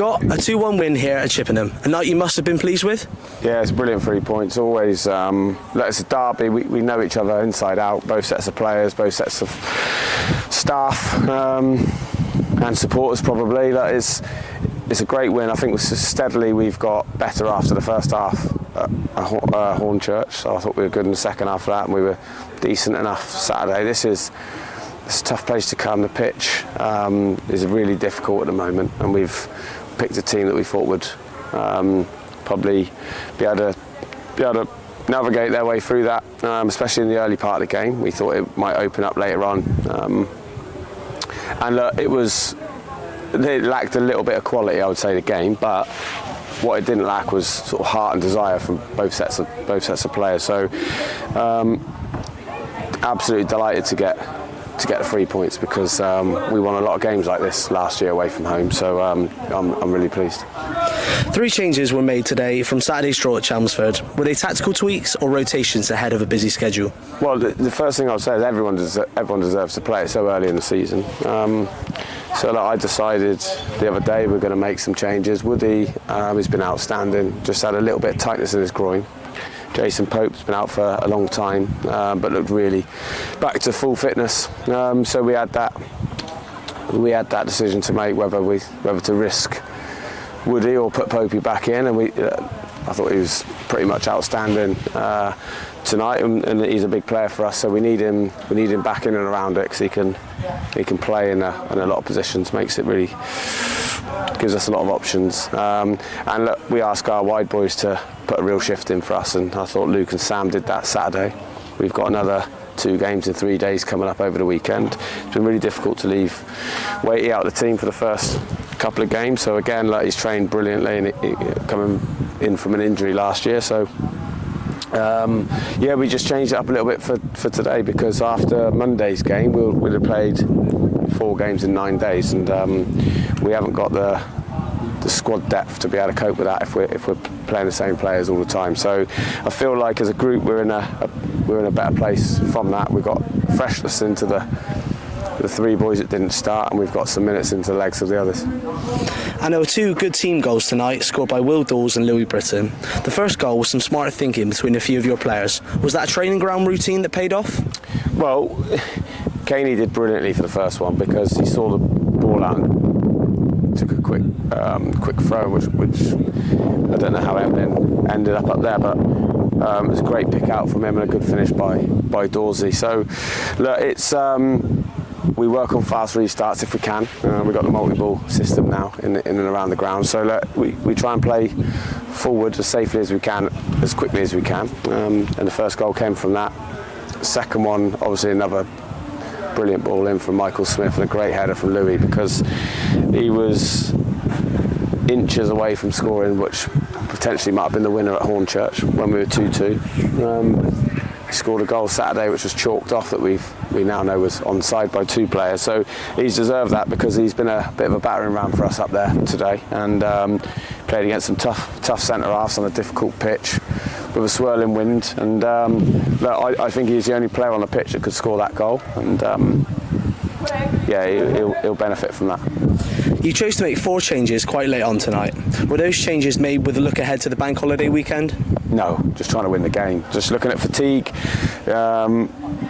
Scott, a 2-1 win here at Chippenham, a night you must have been pleased with? Yeah, it's brilliant 3 points. Always, it's a derby. We know each other inside out, both sets of players, both sets of staff and supporters probably. It's a great win. I think steadily we've got better after the first half at 𝗁𝗁'𝘀𝗀, so I thought we were good in the second half of that, and we were decent enough Saturday. It's a tough place to come. The pitch is really difficult at the moment, and we've picked a team that we thought would probably be able to navigate their way through that, especially in the early part of the game. We thought it might open up later on, and it lacked a little bit of quality, I would say, the game, but what it didn't lack was sort of heart and desire from both sets of players. So absolutely delighted to get the 3 points, because we won a lot of games like this last year away from home, so I'm really pleased. 3 changes were made today from Saturday's draw at 𝗬𝗁'𝘀𝗀. Were they tactical tweaks or rotations ahead of a busy schedule? Well, the first thing I would say is everyone deserves to play it so early in the season. So I decided the other day we're going to make some changes. 𝗁𝗁𝗶𝗹𝗶, he's been outstanding, just had a little bit of tightness in his groin. 𝗁𝗁𝗶𝗃's been out for a long time, but looked really back to full fitness. So we had that decision to make, whether to risk 𝗁𝗁𝗶𝗃 or put 𝗁𝗁𝗶𝗃 back in, and I thought he was pretty much outstanding tonight, and he's a big player for us. So we need him back in and around it, because he can play in a lot of positions. Gives us a lot of options. And look, we asked our wide boys to put a real shift in for us, and I thought Luke and Sam did that Saturday. We've got another 2 games in 3 days coming up over the weekend. It's been really difficult to leave 𝗁𝗁𝗶𝗃 out of the team for the first couple of games. So again, he's trained brilliantly, and coming in from an injury last year. So we just changed it up a little bit for today, because after Monday's game we'd have played 4 games in 9 days, and we haven't got the squad depth to be able to cope with that if we're playing the same players all the time. So I feel like as a group we're in a better place from that. We've got freshness into the 3 boys that didn't start, and we've got some minutes into the legs of the others. And there were 2 good team goals tonight, scored by Will Dawes and Louis Britton. The first goal was some smart thinking between a few of your players. Was that a training ground routine that paid off? Well, 𝗁𝗁𝗶𝗃 did brilliantly for the first one, because he saw the ball out and took a quick throw, which I don't know how it ended up there, but it was a great pick out from him and a good finish by Dawsey. So look, it's we work on fast restarts if we can. We've got the multi-ball system now in and around the ground, so look, we try and play forward as safely as we can, as quickly as we can, and the first goal came from that. The second one, obviously another brilliant ball in from Michael Smith, and a great header from Louis, because he was inches away from scoring, which potentially might have been the winner at 𝗁𝗀𝘀 when we were 2-2. He scored a goal Saturday which was chalked off, that we now know was onside by 2 players. So he's deserved that, because he's been a bit of a battering ram for us up there today, and played against some tough centre-halves on a difficult pitch with a swirling wind. And look, I think he's the only player on the pitch that could score that goal, and he'll benefit from that. You chose to make 4 changes quite late on tonight. Were those changes made with a look ahead to the bank holiday weekend? No, just trying to win the game. Just looking at fatigue,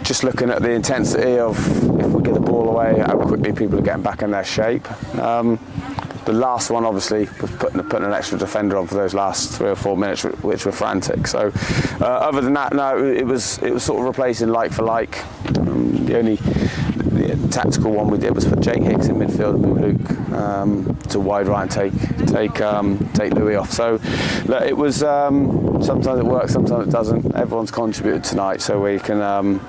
just looking at the intensity of, if we get the ball away, how quickly people are getting back in their shape. The last one, obviously, was putting an extra defender on for those last 3 or 4 minutes, which were frantic. So, other than that, no, it was sort of replacing like for like. The only tactical one we did was put Jake Hicks in midfield and move Luke to wide right and take Louis off. So, look, it was sometimes it works, sometimes it doesn't. Everyone's contributed tonight, so we can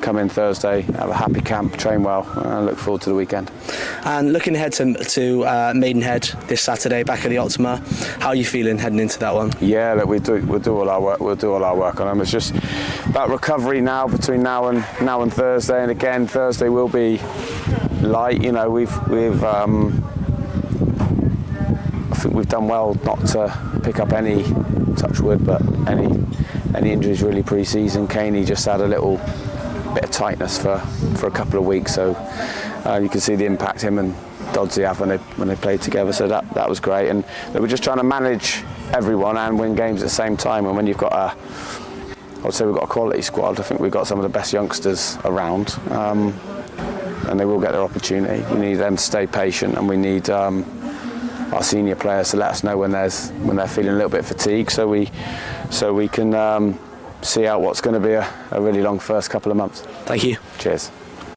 come in Thursday, have a happy camp, train well, and look forward to the weekend. And looking ahead to Maidenhead this Saturday, back at the 𝗁𝗁𝗀𝗃, how are you feeling heading into that one? Yeah, look, we'll do all our work. We'll do all our work on them. It's just about recovery now, between now and Thursday. And again, Thursday will be light. You know, we've I think we've done well not to pick up any, touch wood, but any injuries really pre-season. 𝗁𝗁𝗃 just had a little bit of tightness for a couple of weeks, so you can see the impact him and 𝗁𝗿𝗶𝗹𝗶 have when they played together. So that was great, and they were just trying to manage everyone and win games at the same time. And when you've got I would say we've got a quality squad. I think we've got some of the best youngsters around, and they will get their opportunity. We need them to stay patient, and we need our senior players to let us know when they're feeling a little bit fatigued, so we can see out what's going to be a really long first couple of months. Thank you. Cheers.